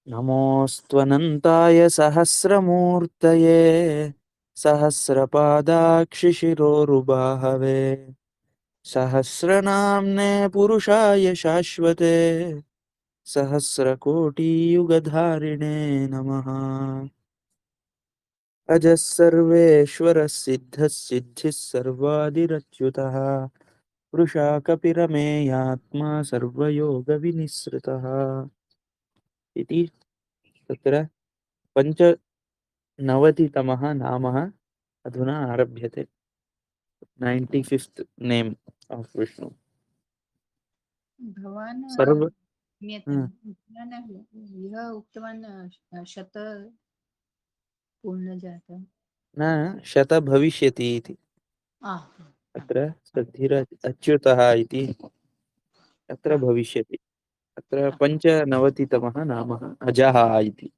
नमोऽस्त्वनन्ताय सहस्रमूर्तये सहस्रपादाक्षिशिरोरुबाहवे सहस्रनाम्ने पुरुषाय शाश्वते सहस्रकोटियुगधारिणे नमः। अजः सर्वेश्वरः सिद्धः सिद्धिः सर्वादिरच्युतः पुरुषा कपिरमेयात्मा सर्वयोगविनिःसृतः इति तत्र पञ्चनवतितमः नामः अधुना आरभ्यते। 95th name of Vishnu. भवान् सर्व क्षम्यतां भवान् यः उक्तवान् शत पूर्णजातम् न शत भविष्यति इति अत्र सिद्धिर अच्युतः इति अत्र भविष्यति। अत्र पञ्चनवतितमः नामः अजः इति।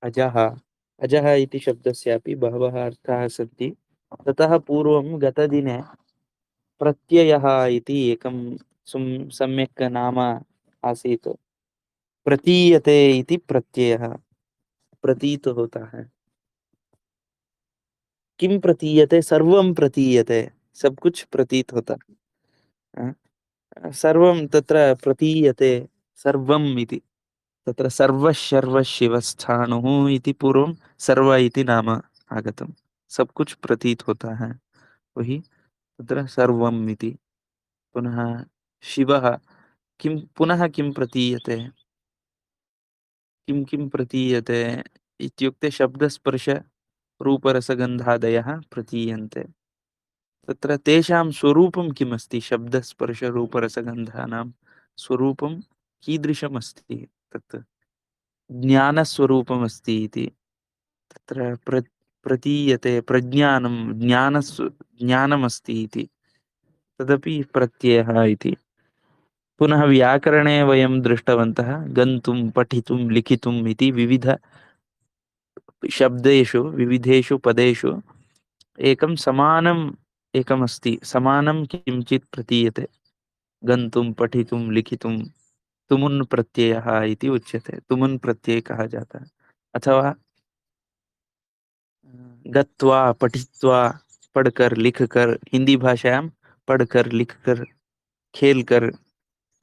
अजः अजः इति शब्दस्यापि बहवः अर्थाः सन्ति। ततः पूर्वं गतदिने प्रत्ययः इति एकं सम्यक् नाम आसीत्। प्रतीयते इति प्रत्ययः प्रतीत होता है। किम प्रतीयते? सर्वं प्रतीयते, सब कुछ प्रतीत होता है। सर्वं तत्र प्रतीयते सर्वम् इति। तत्र सर्वशर्वशिवस्थाणुः इति पूर्वं सर्व इति नाम आगतं। सब कुछ प्रतीत होता है, वही तत्र सर्वम् इति। पुनः शिवः किं पुनः किं प्रतीयते, किं किं प्रतीयते इत्युक्ते शब्दस्पर्श रूपरसगन्धादयः प्रतीयन्ते। तत्र तेषां स्वरूपं किमस्ति? शब्दस्पर्शरूपरसगन्धानां स्वरूपं कीदृशमस्ति? तत् ज्ञानस्वरूपमस्ति इति। तत्र प्रतीयते प्रज्ञानं ज्ञानमस्ति इति। तदपि प्रत्ययः इति। पुनः व्याकरणे वयं दृष्टवन्तः गन्तुं पठितुं लिखितुम् इति विविध शब्देषु विविधेषु पदेषु एकं समानम् एकमस्ति, समानं किञ्चित् प्रतीयते। गन्तुं पठितुं लिखितुं तुमुन् प्रत्ययः इति उच्यते। तुमुन् प्रत्यय कहा जाता है। अथवा गत्वा पठित्वा पढ़कर लिखकर, हिंदी भाषायां पढ़कर लिखकर खेलकर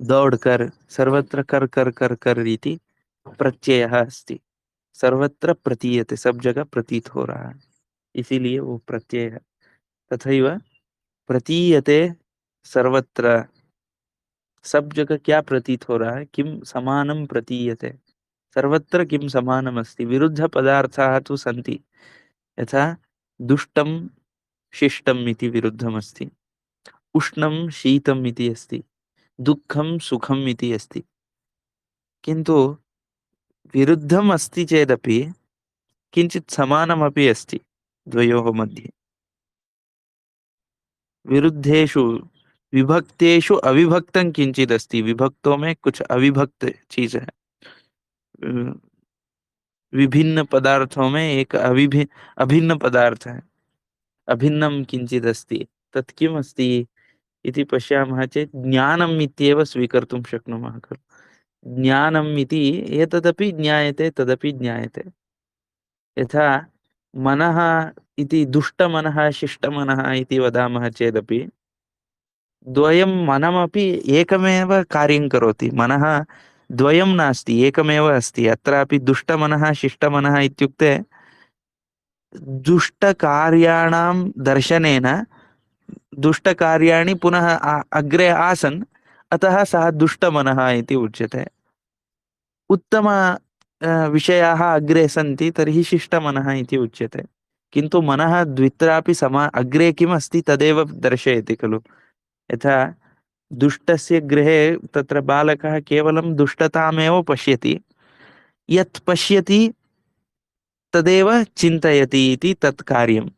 दौड़कर सर्वत्र कर इति प्रत्ययः अस्ति। सर्वत्र प्रतीयते, सब जगह प्रतीत हो रहा है, इसीलिए वो प्रत्यय है। तथैव प्रतीयते सर्वत्र, सब जगह क्या प्रतीत हो रहा है? किम समानं प्रतीयते, सर्वत्र किम समानमस्ति। विरुद्धपदार्थाः तु सन्ति, यथा दुष्टं शिष्टम् इति विरुद्धमस्ति, उष्णं शीतम् इति अस्ति, दुःखं सुखम् इति अस्ति। किन्तु विरुद्धम् अस्ति चेदपि किञ्चित् समानमपि अस्ति द्वयोः मध्ये। विरुद्धेषु विभक्तेषु अविभक्तं किंचित अस्ति, विभक्तों में कुछ अविभक्त चीज है। विभिन्न पदार्थों में एक अभिन्न पदार्थ है, अभिन्नं किंचित अस्ति। तत् किम् अस्ति इति पश्यामः चेत् ज्ञानम् इत्येव स्वीकर्तुं शक्नुमः खलु। ज्ञानम् इति एतदपि ज्ञायते तदपि ज्ञायते। यथा मनः इति दुष्टमनः शिष्टमनः इति वदामः चेदपि द्वयं मनमपि एकमेव कार्यं करोति। मनः द्वयं नास्ति, एकमेव अस्ति। अत्रापि दुष्टमनः शिष्टमनः इत्युक्ते दुष्टकार्याणां दर्शनेन दुष्टकार्याणि पुनः अग्रे आसन्, अतः सः दुष्टमनः इति उच्यते। उत्तम विषयाः अग्रे सन्ति तर्हि शिष्टमनः इति उच्यते। किन्तु मनः द्वित्रापि अग्रे किमस्ति तदेव दर्शयति खलु। यथा दुष्टस्य गृहे तत्र बालकः केवलं दुष्टतामेव पश्यति, यत् पश्यति तदेव चिन्तयति इति तत् कार्यम्।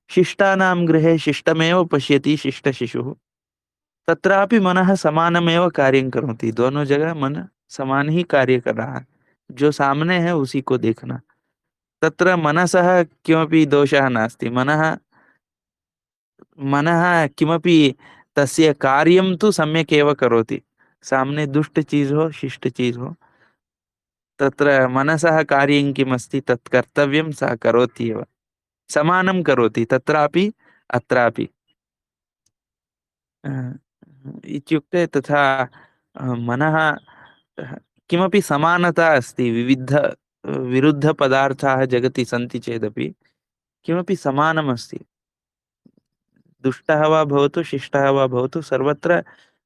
शिष्टानां गृहे शिष्टमेव पश्यति शिष्टशिशुः, तत्रापि मनः समानमेव कार्यं करोति। दोनों जगह मन समान ही कार्य कर रहा है, जो सामने है उसी को देखना। तत्र मनसः किमपि दोषः नास्ति। मनः मनः किमपि तस्य कार्यं तु सम्यक् एव करोति। सामने दुष्ट चीज हो शिष्ट चीज हो, तत्र मनसः कार्यं किमस्ति तत् कर्तव्यं सः करोति एव, समानं करोति तत्रापि अत्रापि। अ, इत्युक्ते तथा मनः किमपि समानता अस्ति, विरुद्धपदार्थाः जगति सन्ति चेदपि किमपि समानमस्ति। दुष्टः वा भवतु, शिष्टः वा भवतु, सर्वत्र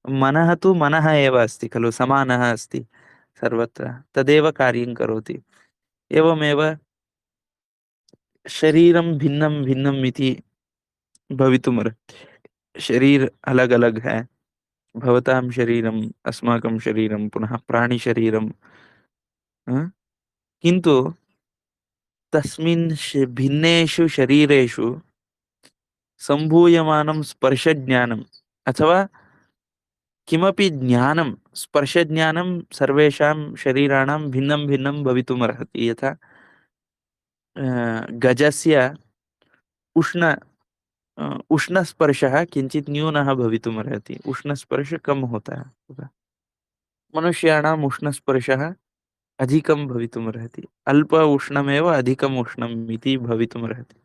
मनः तु मनः एव अस्ति खलु, समानः अस्ति सर्वत्र, तदेव कार्यं करोति। एवमेव शरीरं भिन्नं भिन्नम् इति भवितुमर्हति। शरीर अलग अलग है, भवतां शरीरम्, अस्माकं शरीरं, पुनः प्राणिशरीरं। अ? किन्तु तस्मिन् भिन्नेषु शरीरेषु सम्भूयमानं स्पर्शज्ञानम् अथवा किमपि ज्ञानं, स्पर्शज्ञानं सर्वेषां शरीराणां भिन्नं भिन्नं भवितुमर्हति। यथा गजस्य उष्ण उष्णस्पर्शः किंचित न्यूनः भवितुमर्हति, उष्णस्पर्श कम होता है। मनुष्याणाम् उष्णस्पर्शः अधिकं भवितुमर्हति, अल्प उष्णमेव अधिकम् उष्णम् इति भवितुमर्हति।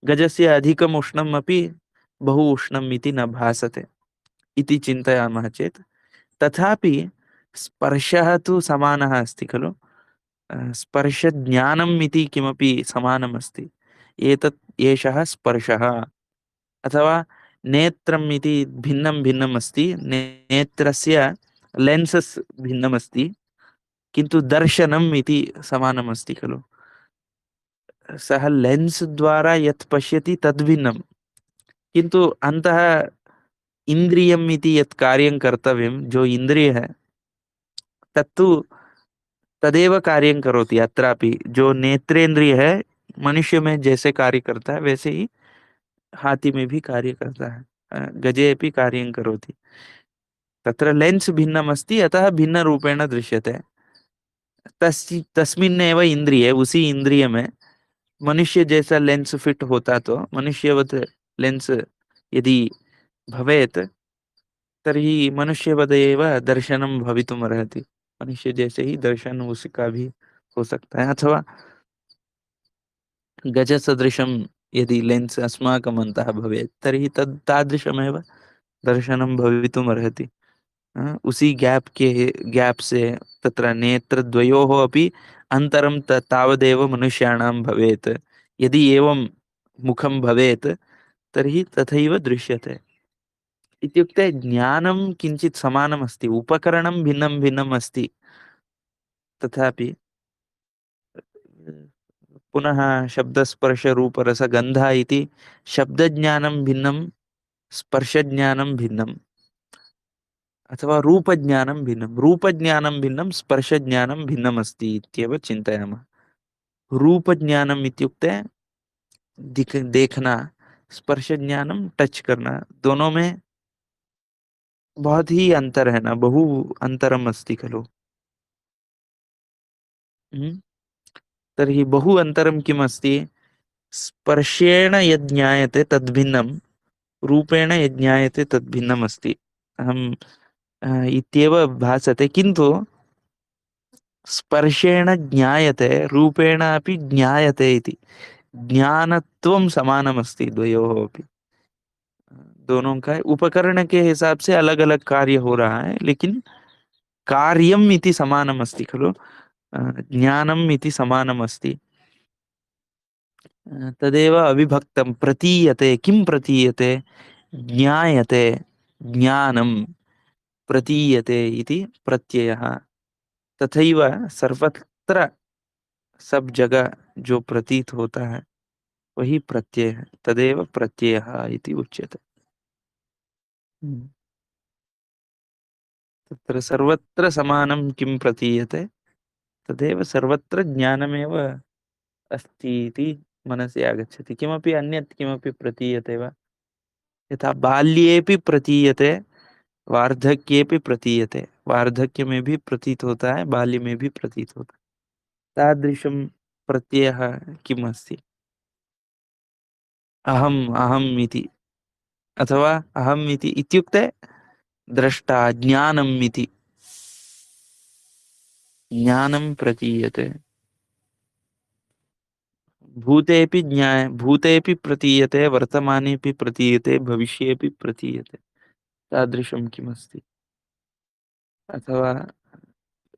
गजस्य अधिकम् उष्णम् अपि बहु उष्णम् इति न भासते इति चिन्तयामः चेत्, तथापि स्पर्शः तु समानः अस्ति खलु। स्पर्शज्ञानम् इति किमपि समानमस्ति, एतत् एषः स्पर्शः। अथवा नेत्रम् इति भिन्नं भिन्नम् अस्ति, नेत्रस्य लेन्सस् भिन्नमस्ति, किन्तु दर्शनम् इति समानमस्ति खलु। सः लेन्स् द्वारा यत् पश्यति तद् भिन्नं, किन्तु अन्तः इन्द्रियम् इति यत् कार्यं कर्तव्यं, जो इंद्रिय है तत्तु तदेव कार्यं करोति। अत्रापि जो नेत्रेंद्रिय है, मनुष्य में जैसे कार्य करता है वैसे ही हाथी में भी कार्य करता है, गजे अपि कार्यं करोति। तत्र लेन्स् भिन्नमस्ति, अतः भिन्नरूपेण दृश्यते। तस्मिन्नेव इंद्रिये, उसी इंद्रिय में मनुष्य जैसा लेंस फिट होता तो मनुष्यवत लेंस यदि भवेत्, तर्हि मनुष्यवद एव दर्शनं भवितुमर्हति। मनुष्य जैसे ही दर्शन उसका भी हो सकता है। अथवा गजसदृशं यदि लेंस अस्माकम् अन्तः भवेत्, तर्हि तद् तादृशमेव दर्शनं भवितुमर्हति। उसी गैप से तत्र नेत्रद्वयोः अपि अन्तरं तावदेव मनुष्याणां भवेत्। यदि एवं मुखं भवेत् तर्हि तथैव दृश्यते। इत्युक्ते ज्ञानं किञ्चित् समानमस्ति, उपकरणं भिन्नं भिन्नम् अस्ति, तथापि पुनः शब्दस्पर्शरूपरसगन्ध इति शब्दज्ञानं भिन्नं, स्पर्शज्ञानं भिन्नम्, अथवा रूपज्ञानं भिन्नं, रूपज्ञानं भिन्नं, स्पर्शज्ञानं भिन्नम् अस्ति इत्येव चिन्तयामः। रूपज्ञानम् इत्युक्ते देखना, स्पर्शज्ञानं टच करना, दोनों में बहुत ही अंतर है ना, बहु अंतरम् अस्ति खलु। तर्हि बहु अंतरं किम् अस्ति? स्पर्शेण यद् ज्ञायते तद् भिन्नं, रूपेण यद् ज्ञायते तद् भिन्नम् अस्ति। अहम् इत्येव भासते, किन्तु स्पर्शेण ज्ञायते, रूपेण अपि ज्ञायते इति, ज्ञानत्वं समानमस्ति द्वयोः अपि। दोनों का उपकरण के हिसाब से अलग अलग कार्य हो रहा है, लेकिन कार्यम् इति समानमस्ति खलु। ज्ञानम् इति समानमस्ति। तदेव अविभक्तं प्रतीयते। किं प्रतीयते? ज्ञायते, ज्ञानं, प्रतीयते इति प्रत्ययः। तथैव सर्वत्र, सब जगह जो प्रतीत होता है वही प्रत्यय है, तदेव प्रत्ययः इति उच्यते। तत्र सर्वत्र समानं किं प्रतीयते, तदेव सर्वत्र ज्ञानमेव अस्ति इति मनसि आगच्छति। किमपि अन्यत् किमपि प्रतीयते वा? यथा बाल्येऽपि प्रतीयते, वार्धक्येऽपि प्रतीयते। वार्धक्य में भी प्रतीत होता है, बाल्य में भी प्रतीत होता है। तादृशं प्रत्ययः किम् अस्ति? अहम्, अहम् इति, अथवा अहम् इति इत्युक्ते द्रष्टा, ज्ञानम् इति। ज्ञानं प्रतीयते। भूतेऽपि प्रतीयते, वर्तमानेऽपि प्रतीयते, भविष्येऽपि प्रतीयते। तादृशं किमस्ति? अथवा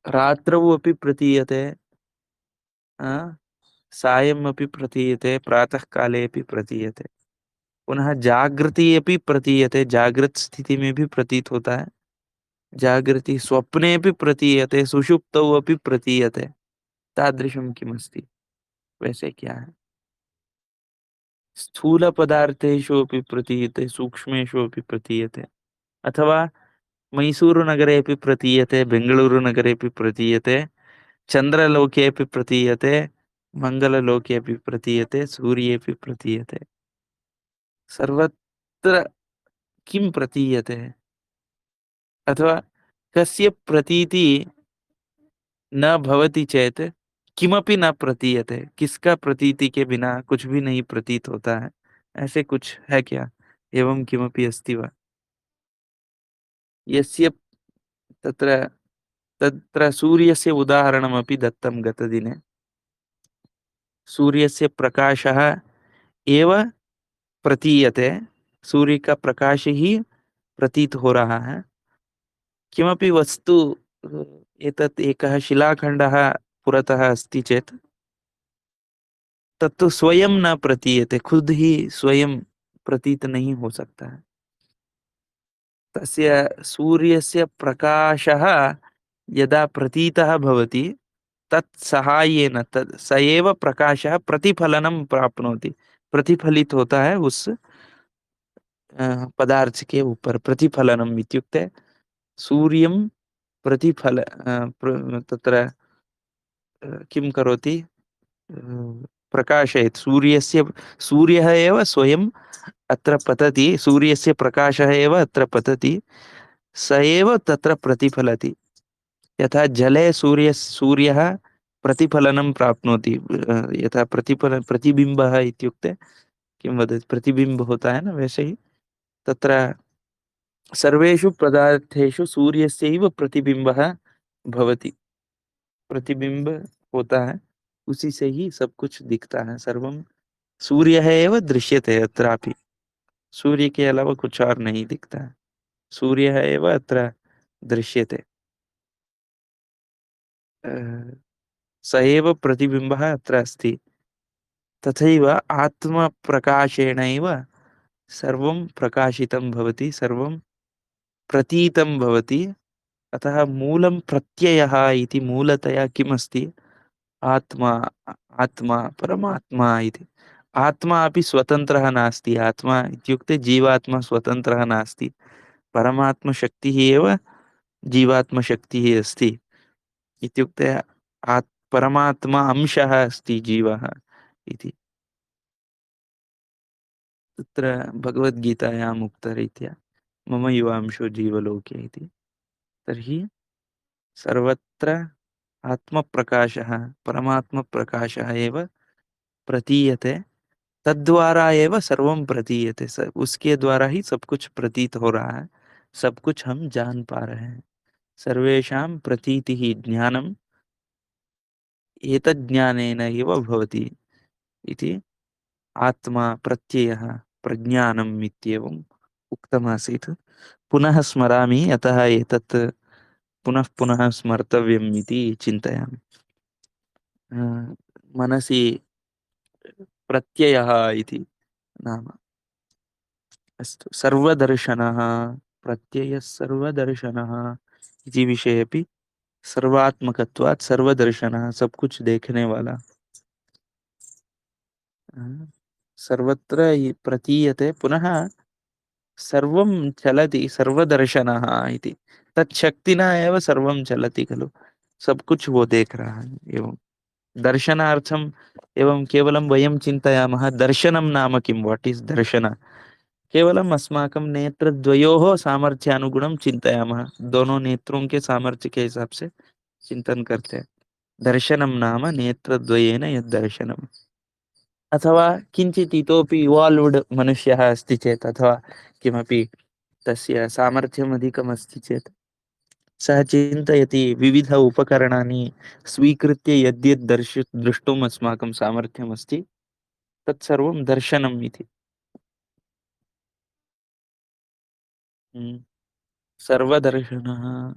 रात्रौ अपि प्रतीयते, सायम् अपि प्रतीयते, प्रातःकाले अपि प्रतीयते। पुनः जागृति अपि प्रतीयते, जागृत स्थिति में भी प्रतीत होता है। जागृति स्वप्ने अपि प्रतीयते, सुषुप्तौ अपि प्रतीयते। तादृशं किमस्ति? वैसे क्या है? स्थूलपदार्थेषु अपि प्रतीयते, सूक्ष्मेषु अपि प्रतीयते। अथवा मैसूरुनगरेऽपि प्रतीयते, बेङ्गळूरुनगरेऽपि प्रतीयते, चन्द्रलोकेऽपि प्रतीयते, मङ्गललोकेऽपि प्रतीयते, सूर्येऽपि प्रतीयते। सर्वत्र किं प्रतीयते? अथवा कस्य प्रतीति न भवति चेत् किमपि न प्रतीयते? किसका प्रतीति के बिना कुछ भी नहीं प्रतीत होता है? ऐसे कुछ है क्या? एवं किमपि अस्ति वा? यस्य तत्र तत्र सूर्यस्य उदाहरणमपि दत्तं गतदिने। सूर्यस्य प्रकाशः एव प्रतीयते, सूर्य का प्रकाश ही प्रतीत हो रहा है। किमपि वस्तु एतत् एकः शिलाखण्डः पुरतः अस्ति चेत् तत्तु स्वयं न प्रतीयते, खुद ही स्वयं प्रतीत नहीं हो सकता है। तस्य सूर्यस्य प्रकाशः यदा प्रतीतः भवति, तत् सहायेन स एव प्रकाशः प्रतिफलनं प्राप्नोति, प्रतिफलित होता है उस पदार्थ के ऊपर। प्रतिफलनम् इत्युक्ते सूर्यं तत्र किं करोति? प्रकाशयेत्। सूर्यः एव स्वयं अत्र पतति, सूर्यस्य प्रकाशः एव अत्र पतति, स एव तत्र प्रतिफलति। यथा जले सूर्यः प्रतिफलनं प्राप्नोति, यथा प्रतिबिम्बः इत्युक्ते किं वदति, प्रतिबिम्ब होता है ना, वैसे ही तत्र सर्वेषु पदार्थेषु सूर्यस्यैव प्रतिबिम्बः भवति। प्रतिबिंब होता है, उसी से ही सब कुछ दिखता है। सर्वम सूर्य है एव दृश्यते अत्रापि। सूर्य के अलावा कुछ और नहीं दिखता है। सूर्य है एव अत्र दृश्यते। अ, स एव प्रतिबिम्बः अत्र अस्ति। तथैव आत्मप्रकाशेणैव सर्वं प्रकाशितं भवति, सर्वं प्रतीतं भवति। अतः मूलं प्रत्ययः इति मूलतया किमस्ति? आत्मा। आत्मा परमात्मा इति। आत्मा अपि स्वतन्त्रः नास्ति। आत्मा इत्युक्ते जीवात्मा स्वतन्त्रः नास्ति। परमात्मशक्तिः एव जीवात्मशक्तिः अस्ति। इत्युक्ते परमात्मा अंशः अस्ति जीवः इति। तत्र भगवद्गीतायाम् उक्तरीत्या मम युवांशो जीवलोके इति। तर्हि सर्वत्र आत्मप्रकाशः, परमात्मप्रकाशः एव प्रतीयते। तद्वारा एव सर्वं प्रतीयते। उसके द्वारा ही सब कुछ प्रतीत हो रहा है, सब कुछ हम जान पा रहे हैं। सर्वेषां प्रतीतिः ज्ञानम् एतज्ज्ञानेन एव भवति इति। आत्मा प्रत्ययः प्रज्ञानम् इत्येवम् उक्तमासीत्। पुनः स्मरामि, अतः एतत् पुनः पुनः स्मर्तव्यम् इति चिन्तयामि। मनसि प्रत्ययः इति नाम। अस्तु, सर्वदर्शनः, प्रत्ययः सर्वदर्शनः इति विषये अपि सर्वात्मकत्वात् सर्वदर्शनः, सब कुछ देखने वाला। सर्वत्र प्रतीयते, पुनः सर्वं चलति, सर्वदर्शनः इति। तच्छक्तिना एव सर्वं चलति खलु, सब कुछ वो देख रहा है। एवं दर्शनार्थम एवं केवलं वयं चिन्तयामः दर्शनं नाम किं, वाट् इस् दर्शन? केवलम अस्माकं नेत्रद्वयोः सामर्थ्यानुगुणं चिन्तयामः, दोनों नेत्रों के सामर्थ्य के हिसाब से चिंतन करते हैं। दर्शनं नाम नेत्रद्वयेन यद् दर्शनम्। अथवा किञ्चित् इतोपि इवाल्व्ड् मनुष्यः अस्ति चेत्, अथवा किमपि तस्य सामर्थ्यम् अधिकम् अस्ति चेत् सः चिन्तयति विविध उपकरणानि स्वीकृत्य यद्यद् द्रष्टुम् अस्माकं सामर्थ्यमस्ति तत्सर्वं दर्शनम् इति। सर्वदर्शनः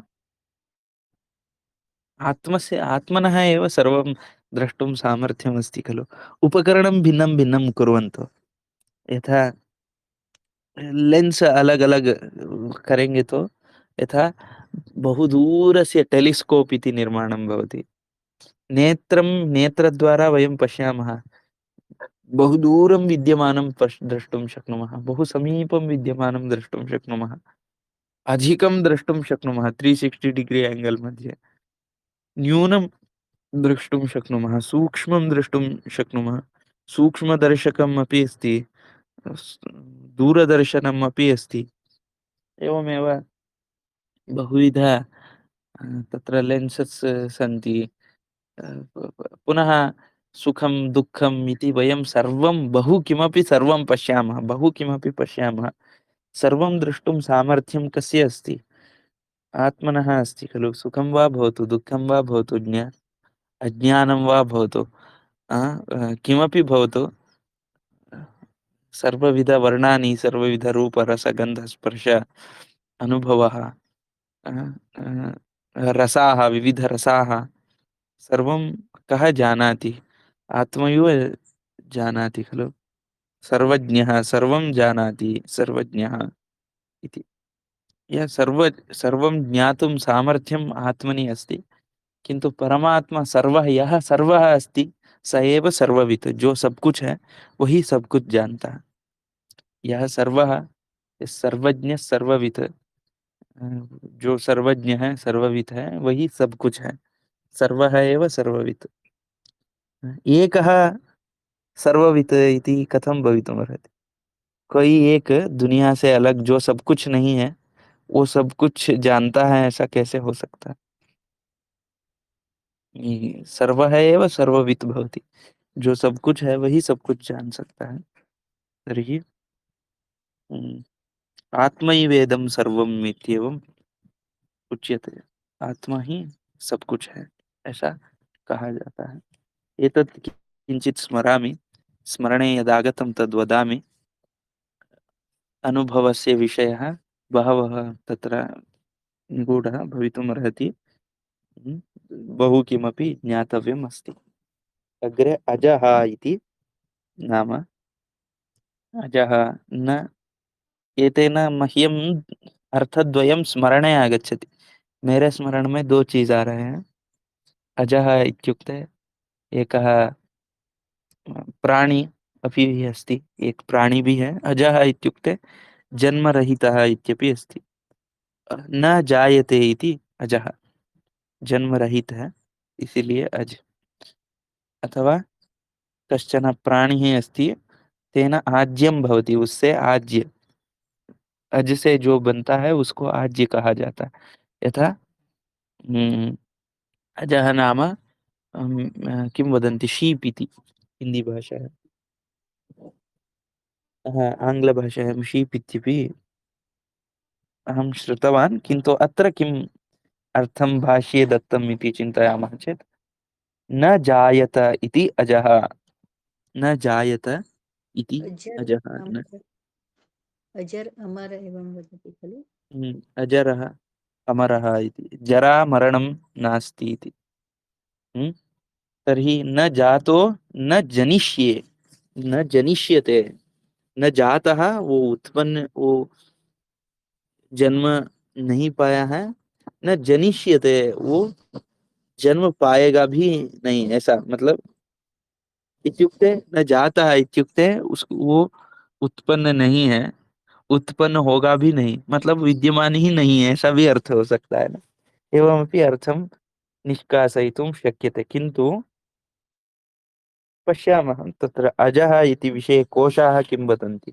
आत्मनः एव सर्वं द्रष्टुं सामर्थ्यमस्ति खलु। उपकरणं भिन्नं भिन्नं कुर्वन्तु। यथा लेंस अलग अलग करेंगे तो यथा बहु दूरस्य टेलिस्कोप इति निर्माणं भवति। नेत्रद्वारा वयं पश्यामः, बहु दूरं विद्यमानं द्रष्टुं शक्नुमः, बहु समीपं विद्यमानं द्रष्टुं शक्नुमः, अधिकं द्रष्टुं शक्नुमः 360 डिग्री एंगल मध्ये, न्यूनं द्रष्टुं शक्नुमः, सूक्ष्मं द्रष्टुं शक्नुमः। सूक्ष्मदर्शकम् अपि अस्ति, दूरदर्शनम् अपि अस्ति। एवमेव बहुविध तत्र लेन्सस् सन्ति। पुनः सुखं दुःखम् इति वयं सर्वं बहु किमपि सर्वं पश्यामः, बहु किमपि पश्यामः। सर्वं द्रष्टुं सामर्थ्यं कस्य अस्ति? आत्मनः अस्ति खलु। सुखं वा भवतु, दुःखं वा भवतु, अज्ञानं वा भवतु, किमपि भवतु, सर्वविधवर्णानि, सर्वविधरूपरसगन्धस्पर्श अनुभवः, अ, रसाः, विविधरसाः, सर्वं कः जानाति? आत्मैव जानाति खलु। सर्वज्ञः सर्वं जानाति, सर्वज्ञः इति। यः सर्वं ज्ञातुं सामर्थ्यम् आत्मनि अस्ति, किंतु परमात्मा सर्वः, यः सर्वः अस्ति स एव सर्ववित्। जो सब कुछ है वही सब कुछ जानता है। यह सर्वः, यह सर्वज्ञ सर्ववित्, जो सर्वज्ञ है सर्ववित् है वही सब कुछ है। सर्वः एव सर्ववित्। एकः सर्ववित् इति कथं भवितुमर्हति? कोई एक दुनिया से अलग जो सब कुछ नहीं है वो सब कुछ जानता है, ऐसा कैसे हो सकता है? सर्वः एव सर्ववित् भवति। जो सब कुछ है वही सब कुछ जान सकता है। तर्हि आत्मैवेदं सर्वम् इत्येवम् उच्यते। आत्मा ही सब कुछ है, ऐसा कहा जाता है। एतत् किञ्चित् स्मरामि, स्मरणे यदागतं तद्वदामि। अनुभवस्य विषयः बहवः तत्र निगूढः भवितुमर्हति। बहु किमपि ज्ञातव्यम् अस्ति। अग्रे अजः इति नाम, अजः न, एतेन मह्यम अर्थद्वयं स्मरणे आगच्छति। मेरे स्मरण में दो चीज आ रहे हैं। अजः इत्युक्ते एकः प्राणी अपि अस्ति, एक प्राणी भी है। अजः इत्युक्ते जन्मरहितः इत्यपि अस्ति। न जायते इति अजः, जन्मरहित है इसीलिए अज। अथवा कश्चन प्राणिः अस्ति, तेन आज्यं भवति, उससे आज्य, अज से जो बनता है उसको आज्य कहा जाता है। यथा हम्म, अजः नाम किं वदन्ति, शीप् इति हिंदी भाषायां। हाँ, आङ्ग्लभाषायां शीप् इत्यपि अहं श्रुतवान्, किन्तु अत्र किम् अर्थं भाष्ये दत्तम् इति चिन्तयामः चेत्, न जायत इति अजः, न जायत इति अजर अजः न। अमर, अजर अमर एवं वदति खलु। अजरः अमरः इति, जरा मरणं नास्ति इति। हम्म, तर्हि न जातो न जनिष्ये, न जनिष्यते, न जातः वो उत्पन्न, वो जन्म नहीं पाया है, न जनिष्यते वो जन्म पाएगा भी नहीं, ऐसा मतलब। इत्युक्ते न जाता है इत्युक्ते उस वो उत्पन्न नहीं है, उत्पन्न होगा भी नहीं, मतलब विद्यमान ही नहीं है, ऐसा भी अर्थ हो सकता है ना। एवमपि अर्थं निष्कासयितुं शक्यते, किन्तु पश्यामः तत्र अजः इति विषये कोशाः किं वदन्ति,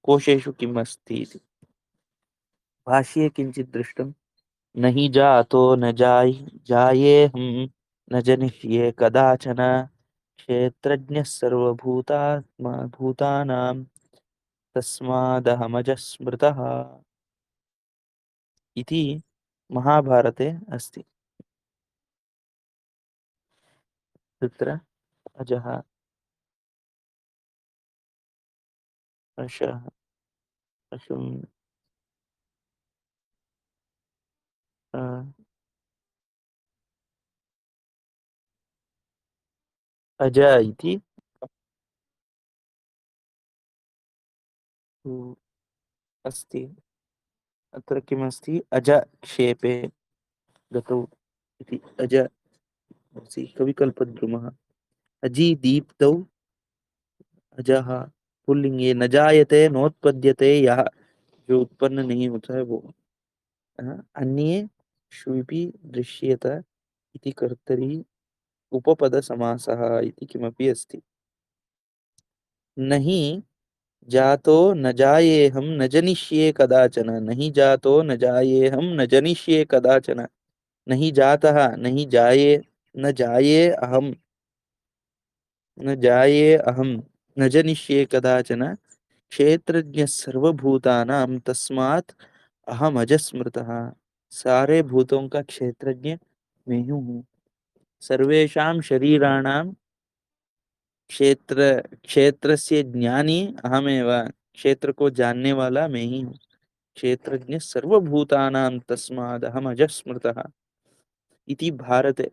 कोशेषु किम् अस्ति इति। भाष्ये किञ्चित् दृष्टं, न हि जातो न जायेऽहं, न जनिष्ये कदाचन, क्षेत्रज्ञः सर्वभूतात्मा भूतानां, तस्मादहमजः स्मृतः इति महाभारते अस्ति। तत्र अजः, अशः, अशुं, अ, अज इति अस्ति। अत्र किमस्ति? अज क्षेपे गतौ इति अज अस्ति। कविकल्पद्रुमः। अजि दीप्तौ अजः पुल्लिंगे। न जायते नोत्पद्यते यः, जो उत्पन्न नहीं होता है वो। अन्ये श्विपि दृश्येत इति कर्तरि उपपद समासः इति किमपि अस्ति। नहीं जातो न जायेहं न जनिष्ये कदाचन। नहीं जातो न जायेहं न जनिष्ये कदाचन। नहीं जातः नहीं जाये, न जाये अहं, न जाये अहं, न जनिष्ये कदाचन। क्षेत्रज्ञ सर्वभूतानां तस्मात् अहम अजस्मृतः। सारे भूतों का क्षेत्रज्ञ मैं ही हूँ। सर्वेषां शरीराणां क्षेत्र क्षेत्रस्य ज्ञानी अहमेव। क्षेत्र को जानने वाला मैं ही हूँ। क्षेत्रज्ञ सर्वभूतानां तस्माद् अहम अजस्मृतः इति भारते।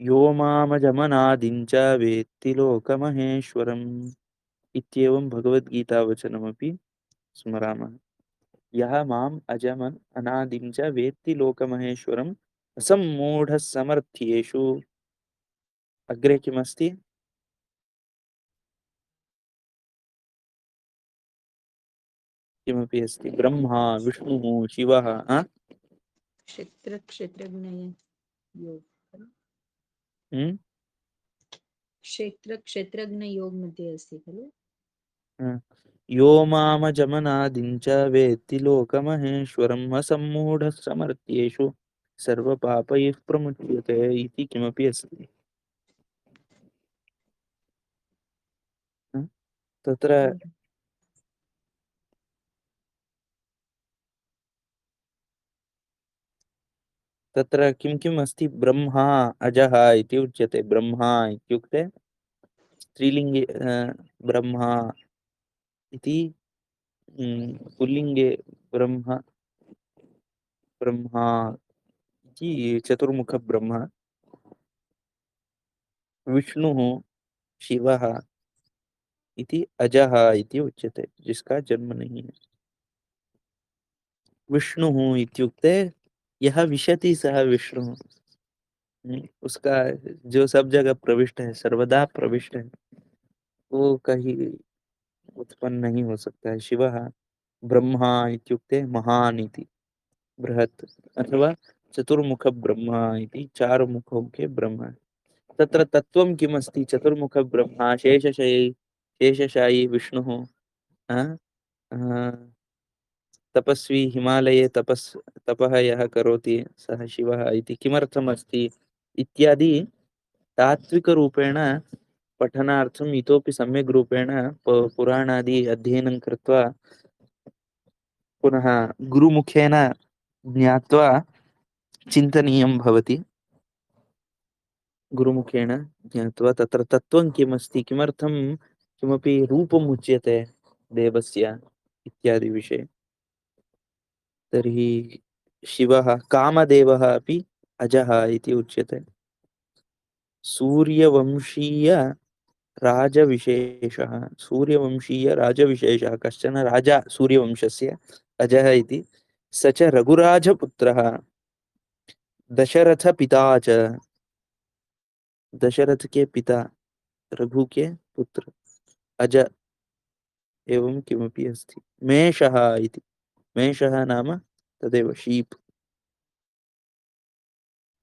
यो मामजमनादिं च वेत्ति लोकमहेश्वरम् इत्येवं भगवद्गीतावचनमपि स्मरामः। यः माम् अजमन् अनादिं च वेत्ति लोकमहेश्वरम् असम्मूढः समर्थ्येषु। अग्रे किमस्ति? किमपि अस्ति। ब्रह्मा विष्णुः शिवः। क्षेत्र क्षेत्रज्ञ योग, हम्म? क्षेत्र क्षेत्रज्ञ योग मध्ये अस्ति खलु। यो मामजमनादिं च वेत्ति लोकमहेश्वरम् असम्मूढः समर्थ्येषु सर्वपापैः प्रमुच्यते इति किमपि अस्ति। तत्र तत्र किं किम् अस्ति? ब्रह्मा अजः इति उच्यते। ब्रह्मा इत्युक्ते स्त्रीलिङ्गे ब्रह्मा इति, पुल्लिङ्गे ब्रह्म, ब्रह्मा इति चतुर्मुख ब्रह्म। विष्णुः शिवः इति अजः इति उच्यते, जिसका जन्म नहीं है। विष्णुः इत्युक्ते यह विशति सः विष्णुः। उसका जो सब जगह प्रविष्ट है, सर्वदा प्रविष्ट है, वो कहीं उत्पन्न नहीं हो सकता है। शिवः। ब्रह्मा इत्युक्ते महान् इति, बृहत्, अथवा चतुर्मुख ब्रह्मा इति, चार मुखों के ब्रह्मा। तत्र तत्त्वं किमस्ति? चतुर्मुख ब्रह्मा शेषशायी विष्णुः, अ, अ, तपस्वी हिमालये तपः यः करोति सः शिवः इति किमर्थमस्ति इत्यादि तात्विकरूपेण पठनार्थम् इतोपि सम्यक् रूपेण पुराणादि अध्ययनं कृत्वा पुनः गुरुमुखेन ज्ञात्वा चिन्तनीयं भवति। गुरुमुखेन ज्ञात्वा तत्र तत्त्वं किमस्ति, किमर्थं किमपि रूपम् उच्यते देवस्य इत्यादि विषये। तर्हि शिवः कामदेवः अपि अजः इति उच्यते। सूर्यवंशीय राजविशेषः, सूर्यवंशीयराजविशेषः कश्चन राजा सूर्यवंशस्य अजः इति। स च रघुराजपुत्रः, दशरथपिता च, दशरथ के पिता, रघु के पुत्र, अज एवं किमपि अस्ति। मेषः इति, मेषः नाम तदेव शीप्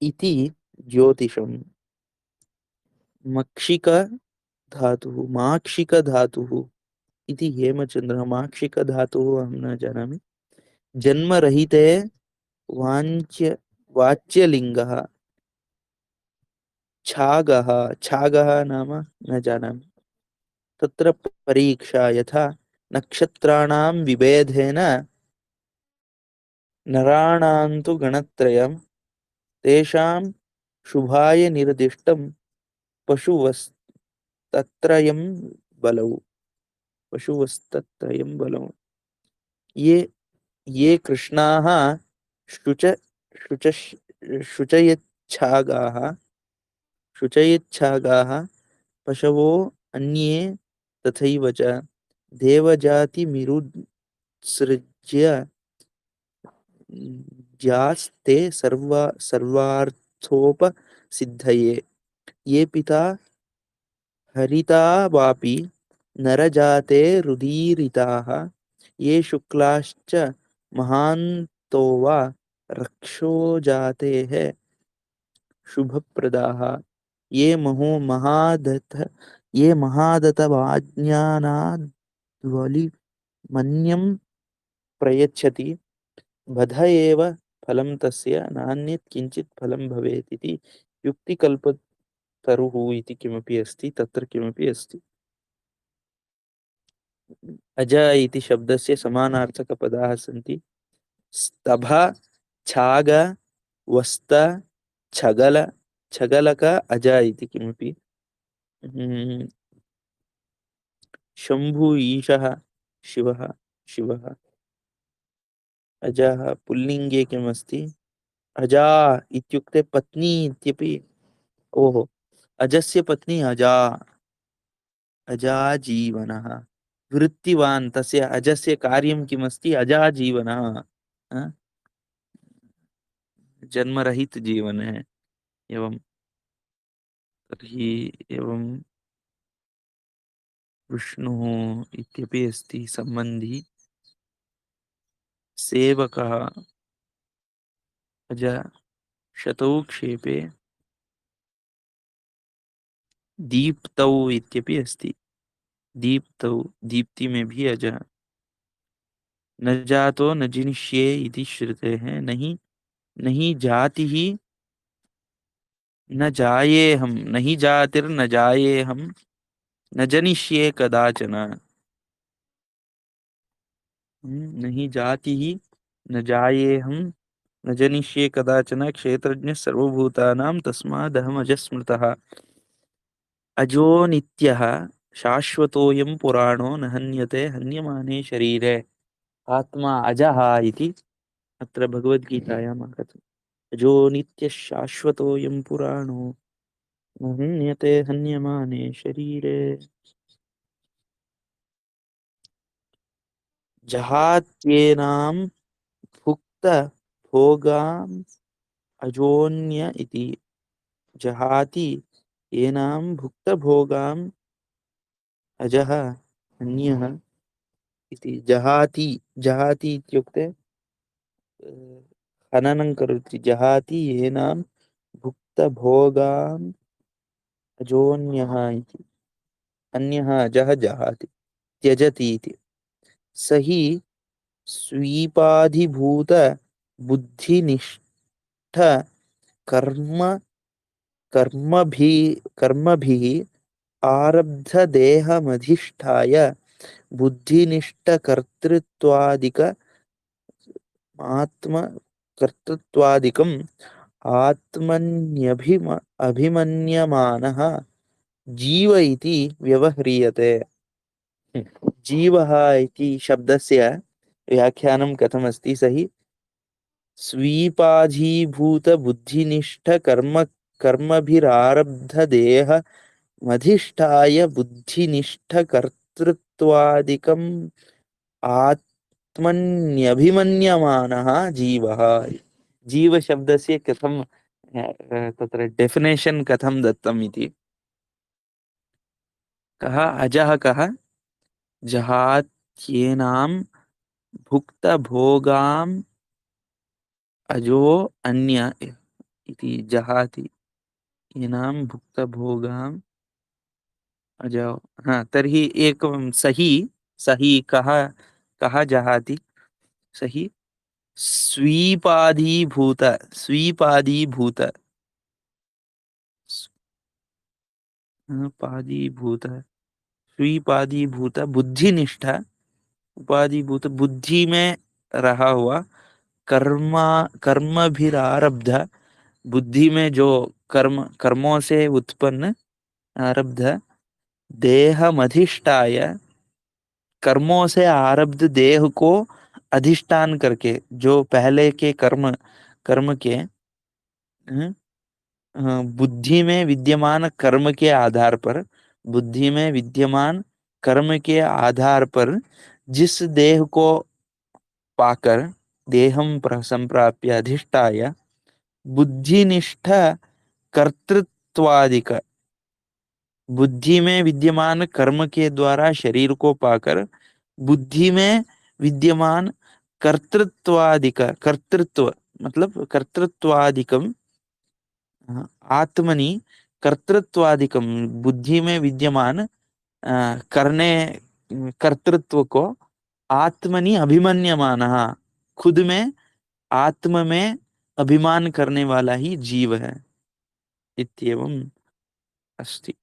इति ज्योतिषम्। मक्षिक धातुः, माक्षिक धातुः इति हेमचन्द्रः। माक्षिक धातुः अहं न जानामि। जन्मरहिते वाच्यलिङ्गः। छागः, छागः नाम न जानामि। तत्र परीक्षा यथा नक्षत्राणां विभेदेन नराणां तु गणत्रयं तेषां शुभाय निर्दिष्टं पशुवस्तत्रयं बलौ पशुवस्तत्रयं बलौ ये ये कृष्णाः शुच शुच शुचयच्छागाः शुचयच्छागाः पशवो अन्ये तथैव च देवजातिमिरुत्सृज्य यास्ते सर्वार्थोपसिद्धये ये पिता हरिता वापि नरजाते रुदीरिताः ये शुक्लाश्च महान्तो वा रक्षो जातेः शुभप्रदाः ये महादतवाज्ञानाद्वलिमन्यं प्रयच्छति बध एव फलं तस्य नान्यत् किञ्चित् फलं भवेत् इति युक्तिकल्पतरुः इति किमपि अस्ति तत्र किमपि अस्ति अज इति शब्दस्य समानार्थकपदाः सन्ति स्तभ छाग वस्त छगल छगलक अज इति किमपि शम्भु ईशः शिवः शिवः अजः पुल्लिङ्गे किमस्ति अजा इत्युक्ते पत्नी इत्यपि ओहो अजस्य पत्नी अजा अजाजीवनः वृत्तिवान् तस्य अजस्य कार्यं किमस्ति अजाजीवनः जन्मरहित जीवन है एवं तर्हि एवं विष्णुः इत्यपि अस्ति सम्बन्धी सेवकः अज शतौ क्षेपे दीप्तौ इत्यपि अस्ति दीप्तौ दीप्ति में भी अज न जातो न जिनिष्ये इति श्रुते हैं नहीं नहीं जाति ही न जाये हम नहीं जातिर न जाये हम न जनिष्ये कदाचन नहीं जाति ही न जाये हम न जनिष्ये कदाचन क्षेत्रज्ञ सर्वभूतानां तस्मादहम अजस्मृतः अजो नित्यः शाश्वतोऽयं पुराणो न हन्यते हन्यमाने शरीरे आत्मा अजः इति अत्र भगवद्गीतायाम् आगतम् अजो नित्यः शाश्वतोऽयं पुराणो न हन्यते हन्यमाने शरीरे जहात्येनां भुक्त भोगाम् अजोन्य इति जहाति येनां भुक्तभोगाम् अजः अन्यः इति जहाति जहाति इत्युक्ते हननं करोति जहाति येनां भुक्तभोगाम् अजोन्यः इति अन्यः अजः जहाति त्यजति इति स हि स्वीपाधिभूत बुद्धिनिष्ठ कर्म कर्मभिः आरब्धदेहमधिष्ठाय बुद्धिनिष्ठकर्तृत्वादिक आत्मकर्तृत्वादिकम् अभिमन्यमानः जीव इति व्यवह्रियते जीवः इति शब्दस्य व्याख्यानं कथमस्ति स हि कर्मभिरारब्धदेहमधिष्ठाय बुद्धिनिष्ठकर्तृत्वादिकम् आत्मन्यभिमन्यमानः जीवः जीवशब्दस्य कथं तत्र डेफिनेशन् कथं दत्तम् इति कः अजः कः जहात्येनां भुक्तभोगाम् अजो अन्य इति जहाति येनां भुक्तभोगाम् अजो तर्हि एकं सही कः कः जहाति सही स्वीपादीभूत स्वीपादीभूत पादीभूत स्वीपादीभूत बुद्धिनिष्ठ उपाधिभूत बुद्धि में रहा हुआ कर्मा कर्मभिरारब्ध, बुद्धि में जो कर्मों से उत्पन्न आरब्ध, देहमधिष्ठाय, कर्मों से आरब्ध देह को अधिष्ठान करके, जो पहले के कर्म कर्म के बुद्धि में विद्यमान कर्म के आधार पर, बुद्धि में विद्यमान कर्म के आधार पर जिस देह को पाकर, देहम संप्राप्य अधिष्ठाय, बुद्धिनिष्ठ कर्तृत्वादिक, बुद्धि में विद्यमान कर्म के द्वारा शरीर को पाकर, बुद्धि में विद्यमान कर्तृत्वादिक, कर्तृत्व मतलब कर्तृत्वादिकम, आत्मनि कर्तृत्वादिकम, बुद्धि में विद्यमान करने कर्तृत्व को आत्मनि अभिमन्यमानः, खुद में आत्म में अभिमान करने वाला ही जीव है, इत्येवम् अस्ति।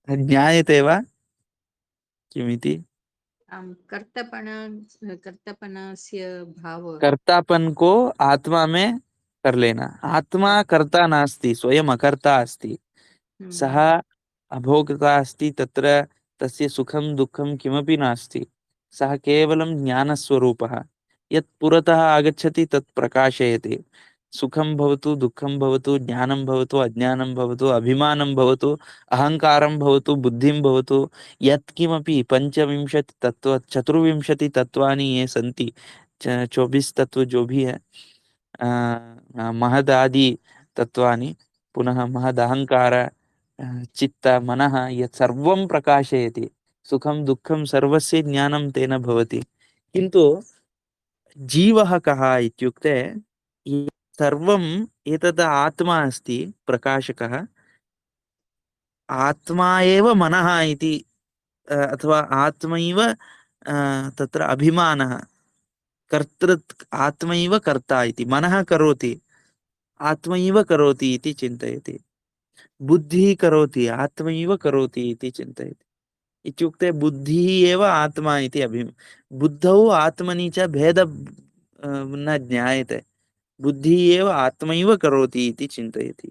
ज्ञायते वा किमिति? कर्तपणस्य भाव। कर्तापन को आत्मा में कर लेना। आत्मा कर्ता नास्ति, स्वयं अकर्ता अस्ति। सः अभोक्ता अस्ति, तत्र तस्य सुखं दुःखं किमपि नास्ति। सः केवलं ज्ञानस्वरूपः। यत् पुरतः आगच्छति तत् प्रकाशयति। सुखं भवतु, दुःखं भवतु, ज्ञानं भवतु, अज्ञानं भवतु, अभिमानं भवतु, अहङ्कारं भवतु, बुद्धिं भवतु, यत्किमपि 25 तत्व, 24 तत्वानि ये सन्ति, 24 तत्व जो भी है, महद आदि तत्वानि, पुनः महद अहंकार, चित्त, मनः, यत् सर्वं प्रकाशयति। सुखं दुःखं सर्वस्य ज्ञानं तेन भवति। किन्तु जीवः कः इत्युक्ते, सर्वम् एतत् आत्मा अस्ति, प्रकाशकः। आत्मा एव मनः इति, अथवा आत्मैव तत्र अभिमानः, आत्मैव कर्ता इति, मनः करोति, आत्मैव करोति इति चिन्तयति। बुद्धिः करोति, आत्मैव करोति इति चिन्तयति। इत्युक्ते बुद्धिः एव आत्मा इति बुद्धौ आत्मनि च भेद न ज्ञायते। बुद्धिः एव आत्मैव करोति इति चिन्तयति।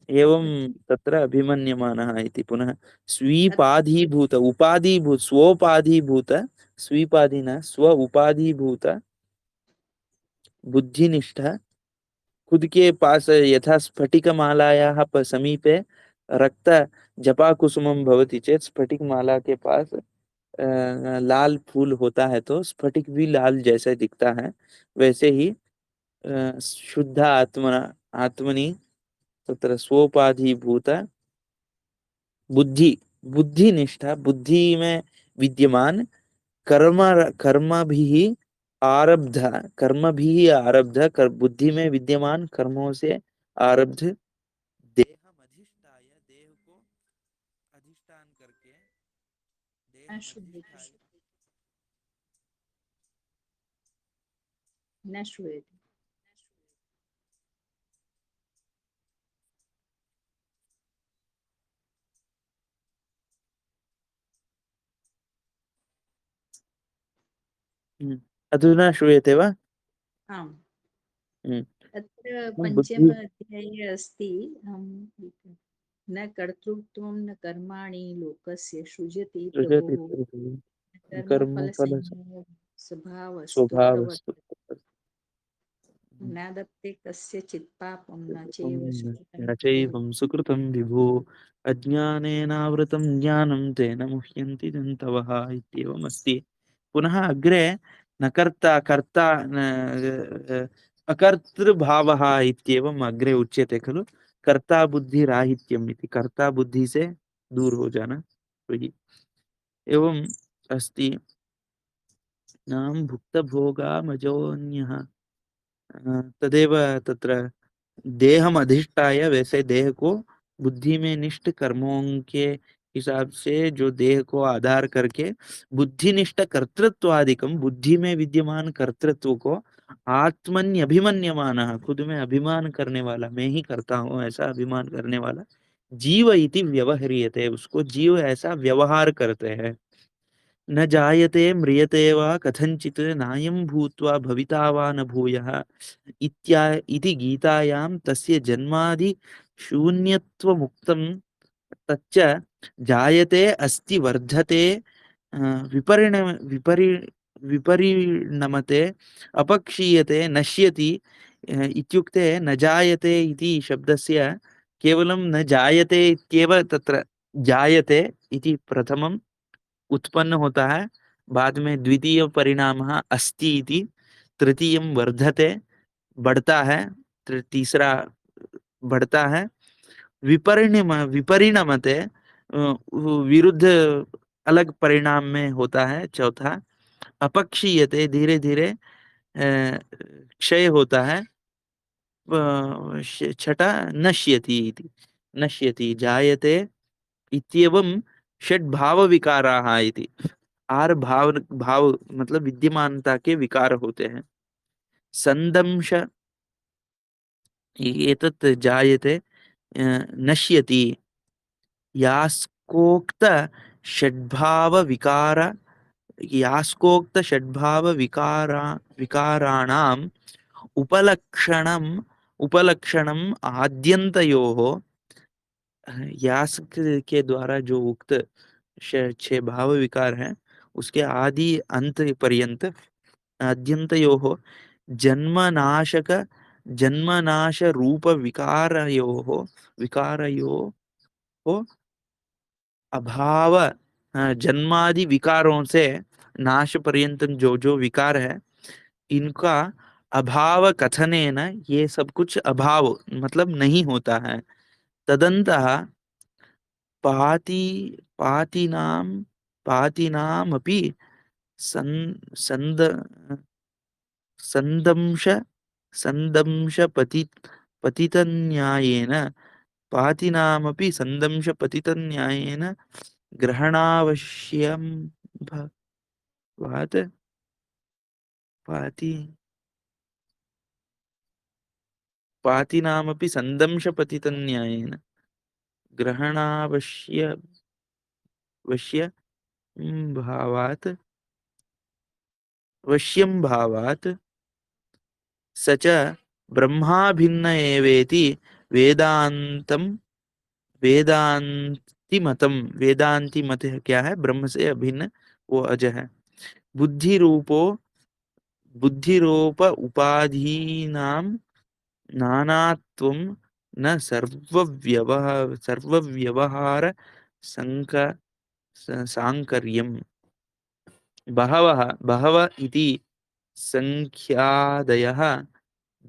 एवं तत्र अभिमन्यमानः इति। पुनः स्वीपाधीभूत, उपाधीभूत, स्वोपाधीभूत, स्वीपाधि न, स्व उपाधीभूत बुद्धिनिष्ठ, खुद के पास यथा स्फटिकमालायाः समीपे रक्त जपाकुसुमं भवति चेत, स्फटिक माला के पास लाल फूल होता है तो स्फटिक भी लाल जैसे दिखता है। वैसे ही शुद्ध आत्मनि तत्र स्वोपाधिभूत बुद्धि, बुद्धिनिष्ठा, बुद्धि में विद्यमान कर्म, आरब्ध बुद्धि में विद्यमान कर्मों से आरब्ध देहम अधिष्ठाय, देह को अधिष्ठान करके, देहम अधिष्ठाय, न श्रूयते। अधुना श्रूयते वा? आम्। हम्म। अत्र बुद्धि, 5म अध्याये अस्ति, न कर्तृत्वं न कर्माणि लोकस्य सृजति सृजति प्रभुः, प्रभुः, कर्मफल कर्मफलसंयोग स्वभावस्तु स्वभावस्तु प्रवर्तते, नादत्ते कस्यचित् पापं न चैव सुकृतं न विभुः। चैवं सुकृतं विभो, अज्ञानेनावृतं ज्ञानं तेन मुह्यन्ति जन्तवः, इत्येवम् अस्ति। पुनः अग्रे न कर्ता कर्ता अकर्तृभावः इत्येवम् अग्रे उच्यते खलु। कर्ता बुद्धिराहित्यम् इति, कर्ता बुद्धि से दूर हो जाना। वही एवं अस्ति। नाम भुक्तभोगामजोऽन्यः, तदेव तत्र देहम अधिष्ठाय, वैसे देह को बुद्धि में निष्ठ कर्मों के हिसाब से, जो देह को आधार करके बुद्धिनिष्ठ कर्तृत्वादिकम, बुद्धि में विद्यमान कर्तृत्व को आत्मन्य अभिमन्यमानः, खुद में अभिमान करने वाला, मैं ही करता हूँ ऐसा अभिमान करने वाला, जीव इति व्यवह्रियते, उसको जीव ऐसा व्यवहार करते हैं। न जायते म्रियते वा कथंचित् नायं भूत्वा भविता वा न भूयः इति गीतायां तस्य जन्मादि शून्यत्वमुक्तं। तच्च जायते अस्ति वर्धते विपरिणम विपरि विपरिणमते अपक्षीयते नश्यति इत्युक्ते न जायते इति शब्दस्य केवलं न जायते इत्येव तत्र जायते इति प्रथमं उत्पन्न होता है, बाद में द्वितीय परिणामः अस्ति इति, तृतीयं वर्धते बढ़ता है, तीसरा बढ़ता है, विपरिणमते विरुद्ध अलग परिणाम में होता है चौथा, अपक्षीयते धीरे धीरे क्षय होता है, छठा नश्यति इति, नश्यति जायते इत्येवं षड् भाव विकाराः इति, आर भाव भाव मतलब विद्यमानता के विकार होते हैं। संदंश एतत् जायते नश्यति यास्कोक्त षड्भाव विकार यास्कोक्त षड्भाव विकाराणाम् उपलक्षणम् उपलक्षणम् आद्यन्तयोः, यास के द्वारा जो उक्त छह भाव विकार हैं उसके आदि अंत पर्यंत अद्यन्तयोः जन्मनाशक जन्मनाश रूप विकारयोः विकारयोः अभाव, जन्मादि विकारों से नाश पर्यंतम जो जो विकार है इनका अभाव कथनेन, ये सब कुछ अभाव मतलब नहीं होता है। तदन्तः पाति पातिनां पातिनामपि सं संद संदंश संदंश पतितन्यायेन पातिनामपि संदंश पतितन्यायेन ग्रहणावश्यं भवात् पाति पातिनामपि संदंश पतितन्यायेन ग्रहणावश्य वश्य भावात् वश्यं भावात् स च ब्रह्माभिन्न एवेति वेदांतम वेदांति मतम, वेदांति मत क्या है, ब्रह्म से अभिन्न वो अज है। बुद्धि रूपो बुद्धिरूप उपाधीनां नानात्वं न सर्वव्यवहार संक सांकर्यम्। बहवः बहव इति संख्यादयः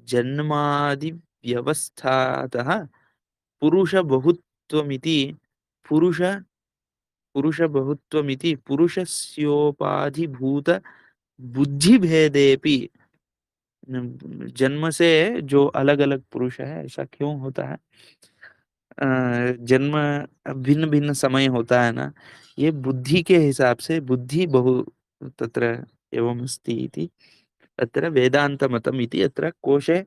जन्मादि व्यवस्थातः पुरुष बहुत्वमिति पुरुष पुरुष बहुत्वमिति पुरुषस्योपाधिभूत बुद्धि भेदेपि, जन्म से जो अलग अलग पुरुष है ऐसा क्यों होता है, जन्म भिन्न भिन्न समय होता है ना, ये बुद्धि के हिसाब से बुद्धि बहु तत्र एवम् अस्ति इति अत्र वेदांत मतम इति अत्र कोशे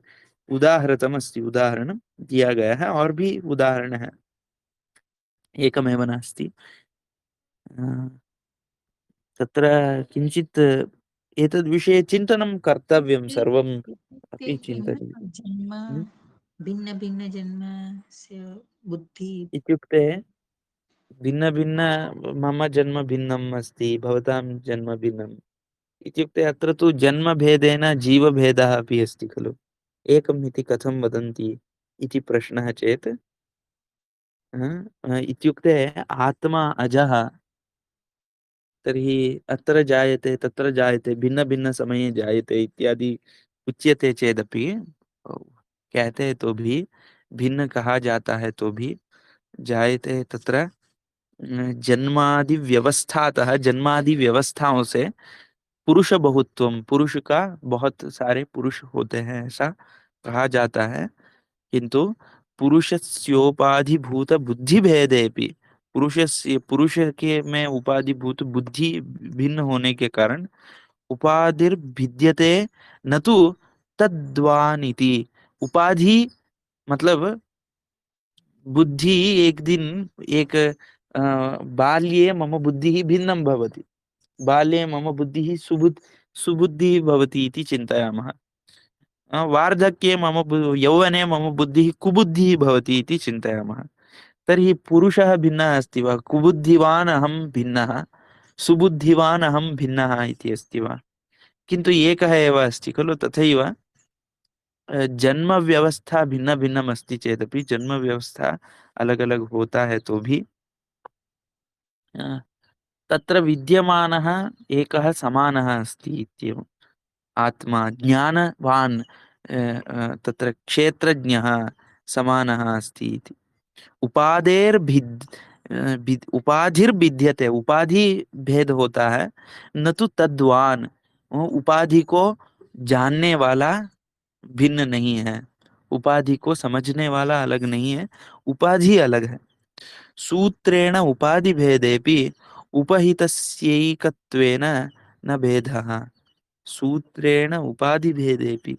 उदाहृतम अस्ति, उदाहरण दिया गया है, और भी उदाहरण है, एकमेव नास्ति। तत्र किञ्चित् एतद्विषये चिन्तनं कर्तव्यं, सर्वम् अपि चिन्तनीयम्। जन्म भिन्न भिन्न जन्म से बुद्धि इत्युक्ते भिन्न भिन्न, मम जन्म भिन्नम् अस्ति, भवतां जन्म भिन्नम् इत्युक्ते अत्र तु जन्मभेदेन जीवभेदः अपि अस्ति खलु, एकम् इति कथं वदन्ति इति प्रश्नः चेत्, इत्युक्ते आत्मा अजः, तर्हि अत्र जायते तत्र जायते भिन्न भिन्न समये जायते इत्यादि उच्यते चेदपि, कहते तो भी, भिन्न कहा जाता है तो भी, जायते तत्र जन्मादि व्यवस्थातः, जन्मादि व्यवस्थाओं से पुरुष बहुत्वम, पुरुष का बहुत सारे पुरुष होते हैं ऐसा कहा जाता है, किंतु पुरुषस्योपाधिभूत बुद्धि भेदेपि, पुरुष के में उपाधिभूत बुद्धि भिन्न होने के कारण उपाधिर्भिद्यते न तो तद्वानिति, उपाधि मतलब बुद्धि, एक दिन एक बाल्ये मम बुद्धिः भिन्नं भवति, बाल्ये मम बुद्धिः सुबुद्धिः भवति इति चिन्तयामः। वार्धक्ये यौवने मम बुद्धिः कुबुद्धिः भवति इति चिन्तयामः। तर्हि पुरुषः भिन्नः अस्ति वा? कुबुद्धिवान् अहं भिन्नः, सुबुद्धिवान् अहं भिन्नः इति अस्ति वा? किन्तु एकः एव अस्ति खलु? तथैव जन्म व्यवस्था भिन्न भिन्नम अस्ति चेदपि, जन्म व्यवस्था अलग अलग होता है तो भी अ, तत्र विद्यमानः एकः समानः अस्ति इत्येवम्। आत्मा ज्ञानवान् तत्र क्षेत्रज्ञः समानः अस्ति इति। उपाधिर्भिद्यते, उपाधि भेद होता है, न तो तद्वान, उपाधि को जानने वाला भिन्न नहीं है, उपाधि को समझने वाला अलग नहीं है, उपाधि अलग है। सूत्रेण उपाधि भेदेपि उपहितस्यैकत्वेन न भेदः। सूत्रेण उपाधि भेदेपि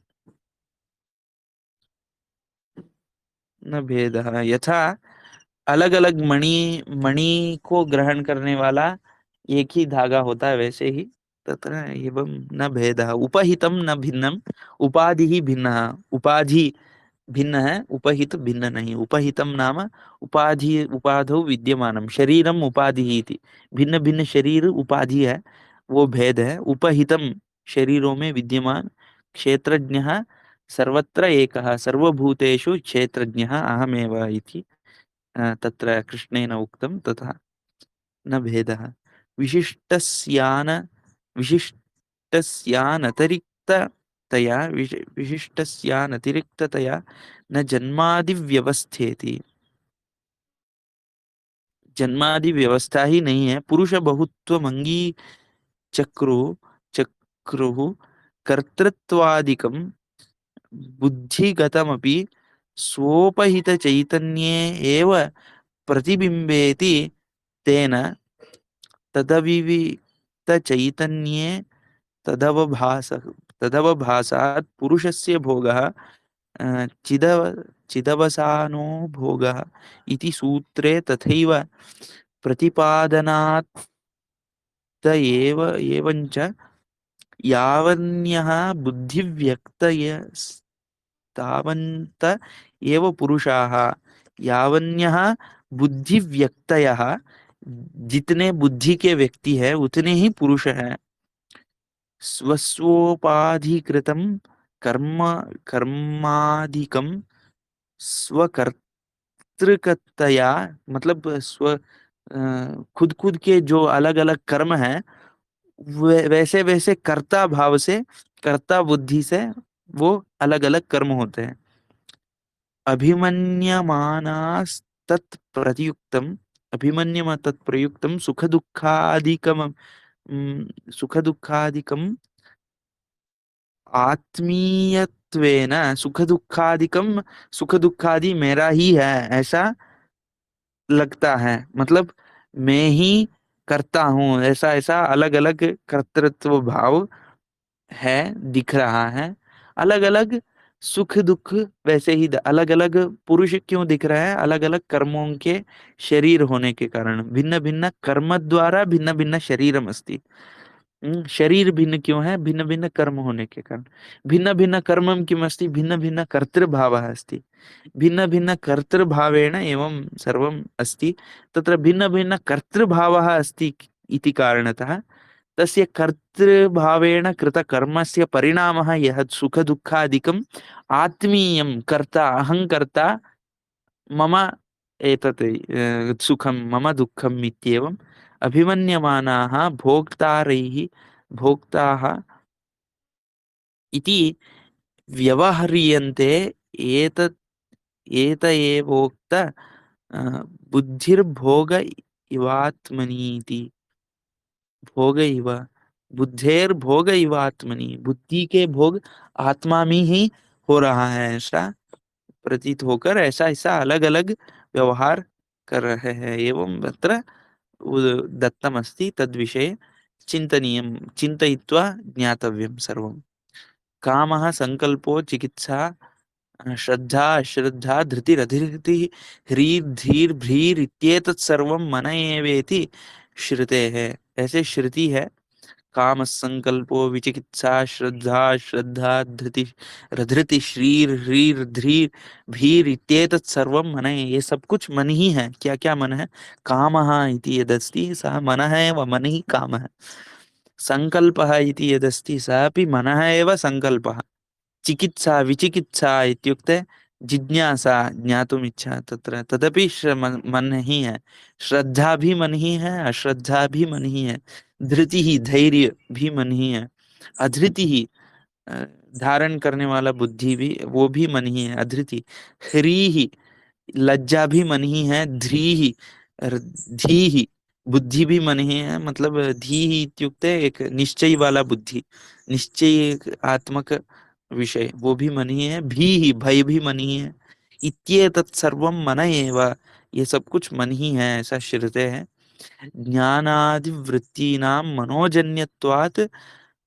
न भेदः, यथा अलग अलग मणि मणि को ग्रहण करने वाला एक ही धागा होता है, वैसे ही तत्र एवं न भेदः, उपहितम न भिन्नम, उपाधि ही भिन्न, उपाधि भिन्न है, उपहित भिन्न नहीं। उपहितम नाम उपाधि, उपाधौ विद्यमानम शरीरम उपाधि ही इति, भिन्न भिन्न शरीर उपाधि है, वो भेद है। उपहितम शरीरों में विद्यमान, क्षेत्रज्ञः सर्वत्र एकः, सर्वभूतेषु क्षेत्रज्ञः अहमेव इति तत्र कृष्णेन उक्तं, तथा न भेदः। विशिष्टस्यान विशिष्टस्यानतिरिक्ततया विशिष्टस्यानतिरिक्ततया न जन्मादिव्यवस्थेति। जन्मादि व्यवस्था ही नहीं है। पुरुष बहुत्वमंगी चक्रु चक्रुः कर्तृत्वादिकं बुद्धिगतमपि स्वोपहितचैतन्ये एव प्रतिबिम्बेति, तेन तदविविक्तचैतन्ये तदवभास तदवभासात् पुरुषस्य भोगः चिदवसानो भोगः इति सूत्रे तथैव प्रतिपादनात् एवञ्च यावन्यः बुद्धिव्यक्तयस्तावन्त एव पुरुषाः, यावन्यः बुद्धिव्यक्तयः, जितने बुद्धि के व्यक्ति है उतने ही पुरुष हैं। स्वस्वोपाधिकृतं कर्म कर्माधिकम स्वकर्तृकतया, मतलब खुद खुद के जो अलग अलग कर्म हैं, वैसे वैसे कर्ता भाव से, कर्ता बुद्धि से वो अलग अलग कर्म होते हैं। अभिमन्यमानास्तत्प्रयुक्तम् अभिमन्यम सुख दुःखादिकम सुख दुःखादिकम आत्मीयत्वेन, सुख दुःखादिकम, सुख दुःखादि मेरा ही है ऐसा लगता है, मतलब मैं ही करता हूँ, ऐसा ऐसा अलग अलग कर्तृत्व भाव है, दिख रहा है। अलग अलग सुख दुख वैसे ही अलग अलग पुरुष क्यों दिख रहा है? अलग अलग कर्मों के शरीर होने के कारण, भिन्न भिन्न कर्म द्वारा भिन्न भिन्न शरीरम अस्ति। शरीर भिन्न क्यों है? भिन्न भिन्न कर्म होने के कारण। भिन्न भिन्न कर्मं किम् अस्ति? भिन्न भिन्न कर्तृभावः अस्ति। भिन्न भिन्न कर्तृभावेण एवं सर्वम् अस्ति। तत्र भिन्न भिन्न कर्तृभावः अस्ति इति कारणतः तस्य कर्तृभावेण कृतकर्मस्य परिणामः यः सुख दुःखादिकम् आत्मीयं कर्ता, अहंकर्ता, मम एतत् सुखं मम दुःखम् इत्येवम् अभिमन्यमानाः भोक्तारैः भोक्ताः इति व्यवह्रियन्ते। एतत् एत एवोक्त बुद्धिर्भोग इवात्मनीति। भोग इव, बुद्धेर भोग इव आत्मनि, बुद्धि के भोग आत्मा में ही हो रहा है ऐसा प्रतीत होकर, ऐसा ऐसा अलग अलग व्यवहार कर रहे हैं। एवं तत्र दत्तमस्ति तद्विषये चिन्तनीयं, चिन्तयित्वा ज्ञातव्यं सर्वं। कामः संकल्पो चिकित्सा श्रद्धा अश्रद्धा धृतिरधिरतिः ह्रीर्धीर्भ्रीरित्येतत् सर्वं मन एवेति श्रुते है, ऐसे श्रुति है। कामसंकल्पो विचिकित्सा श्रद्धा श्रद्धा धृति धृति श्रीर ह्रीर धीर भीर इत्येतत् सर्वं मन है। ये सब कुछ मन ही है। क्या क्या मन है? कामः इति यदस्ति सः मनः एव, मन ही काम है। संकल्पः इति यदस्ति सः अपि मनः एव संकल्पः। चिकित्सा विचिकित्सा इत्युक्ते जिज्ञासा, ज्ञातुम इच्छा, तत्र तदपि मन ही है। श्रद्धा भी मन ही है, अश्रद्धा भी मन ही है। धृति ही, धैर्य भी मन ही है। अधृति ही, अ, धारण करने वाला बुद्धि भी, वो भी मन ही है, अधृति। ह्री ही, लज्जा भी मन ही है। ध्री ही, धी ही, बुद्धि भी मन ही है। मतलब धी ही इत्युक्ते एक निश्चय वाला बुद्धि, निश्चय आत्मक विषय, वो भी मन ही है। भी ही, भय भी मन ही है। इत्येतत् सर्वं मन एव, ये सब कुछ मन ही है, ऐसा श्रुते है। ज्ञानादिवृत्तीनां मनोजन्यत्वात्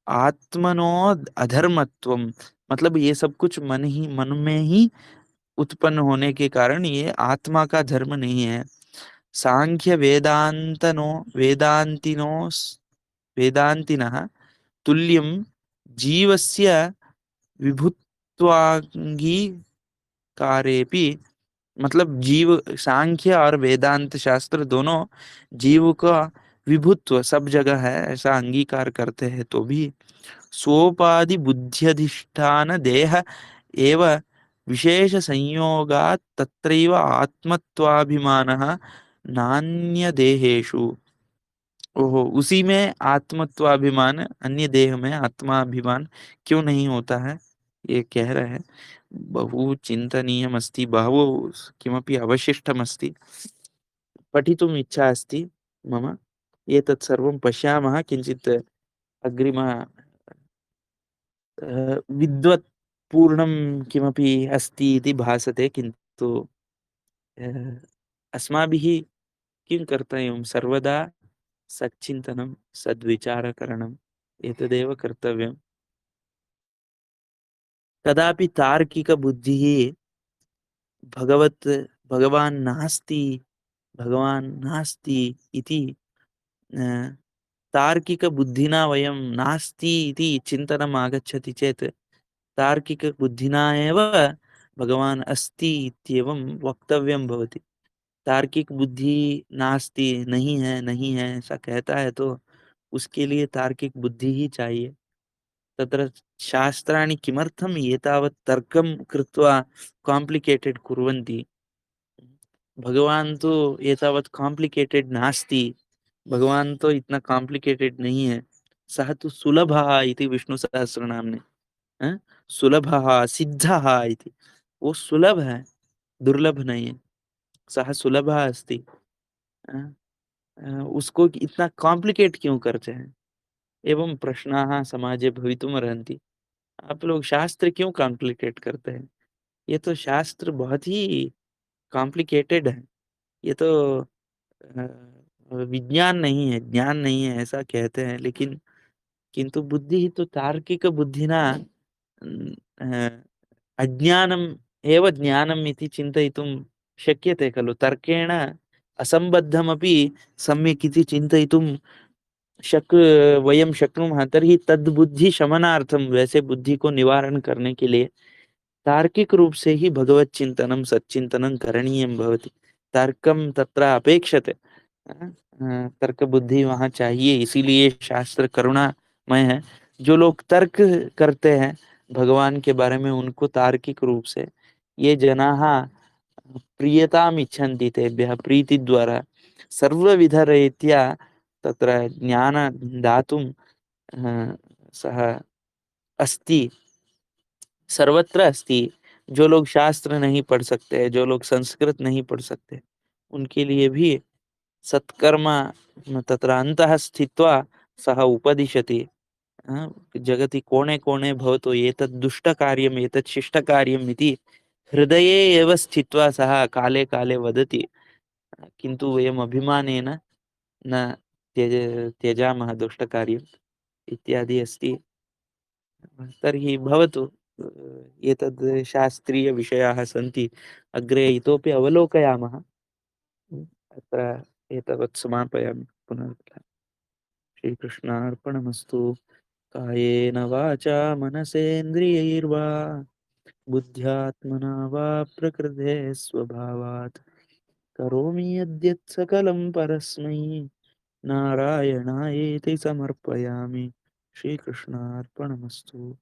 आत्मनो अधर्मत्वम, मतलब ये सब कुछ मन में ही उत्पन्न होने के कारण ये आत्मा का धर्म नहीं है। सांख्य वेदांतिनो वेदांतिनः तुल्यं जीवस्य विभुत्वांगीकारेपि, मतलब जीव, सांख्य और वेदांत शास्त्र दोनों जीव का विभुत्व सब जगह है ऐसा अंगीकार करते हैं, तो भी सोपाधि बुद्ध्यधिष्ठान देह एव विशेष संयोगात् तत्रैव आत्मत्वाभिमानः नान्य देहेषु। ओहो, उसी में आत्मत्वाभिमान, अन्य देह में आत्माभिमान क्यों नहीं होता है, ये कह रहे हैं। बहु चिन्तनीयमस्ति, बहु किमपि अवशिष्टमस्ति, पठितुम् इच्छा अस्ति मम। एतत् सर्वं पश्यामः किञ्चित् अग्रिम विद्वत् पूर्णं किमपि अस्ति इति भासते, किन्तु अ, अस्माभिः किं कर्तव्यं? सर्वदा सच्चिन्तनं, सद्विचारकरणम्, एतदेव कर्तव्यं। कदापि तार्किकबुद्धिः भगवत् भगवान् नास्ति, भगवान् नास्ति इति अ, तार्किकबुद्धिना वयं नास्ति इति चिन्तनम् आगच्छति चेत्, तार्किकबुद्धिना एव भगवान् अस्ति इत्येवं वक्तव्यं भवति। तार्किक बुद्धि नास्ति, नहीं है ऐसा कहता है, तो उसके लिए तार्किक बुद्धि ही चाहिए। तत्र शास्त्राणि किमर्थम् एतावत् तर्कं कृत्वा कॉम्प्लिकेटेड कुर्वन्ति? भगवान तो एतावत् कॉम्प्लिकेटेड नास्ति, भगवान तो इतना कॉम्प्लिकेटेड नहीं है। सः तु सुलभः इति विष्णु सहस्रनाम्नि, सुलभः सिद्धः इति, वो सुलभ है, दुर्लभ नहीं है। सः सुलभः अस्ति। अ, उसको इतना कॉम्प्लिकेट क्यों करते हैं? एवं प्रश्नाः समाजे भवितुम् अर्हन्ति। आप लोग शास्त्र क्यों कॉम्प्लिकेट करते हैं? ये तो शास्त्र बहुत ही कॉम्प्लिकेटेड है। ये तो विज्ञान नहीं है, ज्ञान नहीं है, ऐसा कहते हैं। लेकिन किंतु बुद्धि तो तार्किक बुद्धिना अज्ञानम् एव ज्ञानम् इति चिन्तयितुं शक्यते खलु? तर्केण असम्बद्धमपि सम्यक् इति चिन्तयितुं शक वयं शक्नुमः। तर्हि तद्बुद्धि शमनार्थं, वैसे बुद्धि को निवारण करने के लिए तार्किक रूप से ही भगवत चिंतनम सच्चिंतनं करणीयं भवति। तर्कं तत्र अपेक्षते। तर्क बुद्धि वहाँ चाहिए, इसीलिए शास्त्र करुणामय है। जो लोग तर्क करते हैं भगवान के बारे में, उनको तार्किक रूप से, ये जनाः प्रियताम् इच्छन्ति, तेभ्यः प्रीति द्वारा सर्वविधरीत्या तत्र ज्ञान दातुं सः अस्ति, सर्वत्र अस्ति। जो लोग शास्त्र नहीं पढ़ सकते, जो लोग संस्कृत नहीं पढ़ सकते, उनके लिए भी सत्कर्म तत्र अन्तः स्थित्वा सः उपदिशति। जगति कोणे कोणे भवतु एतत् दुष्टकार्यम् एतत् शिष्टकार्यम् इति हृदये एव स्थित्वा सः काले काले वदति। किन्तु वयम् अभिमानेन न त्यजामः दुष्टकार्यम् इत्यादि अस्ति। तर्हि भवतु, एतद् शास्त्रीयविषयाः सन्ति, अग्रे इतोपि अवलोकयामः। अत्र एतावत् समापयामि पुनः। श्रीकृष्णार्पणमस्तु। कायेन वाचा मनसेन्द्रियैर्वा बुद्ध्यात्मना वा प्रकृते स्वभावात् करोमि यद्यत् सकलं परस्मै नारायणायेति समर्पयामि। श्रीकृष्णार्पणमस्तु।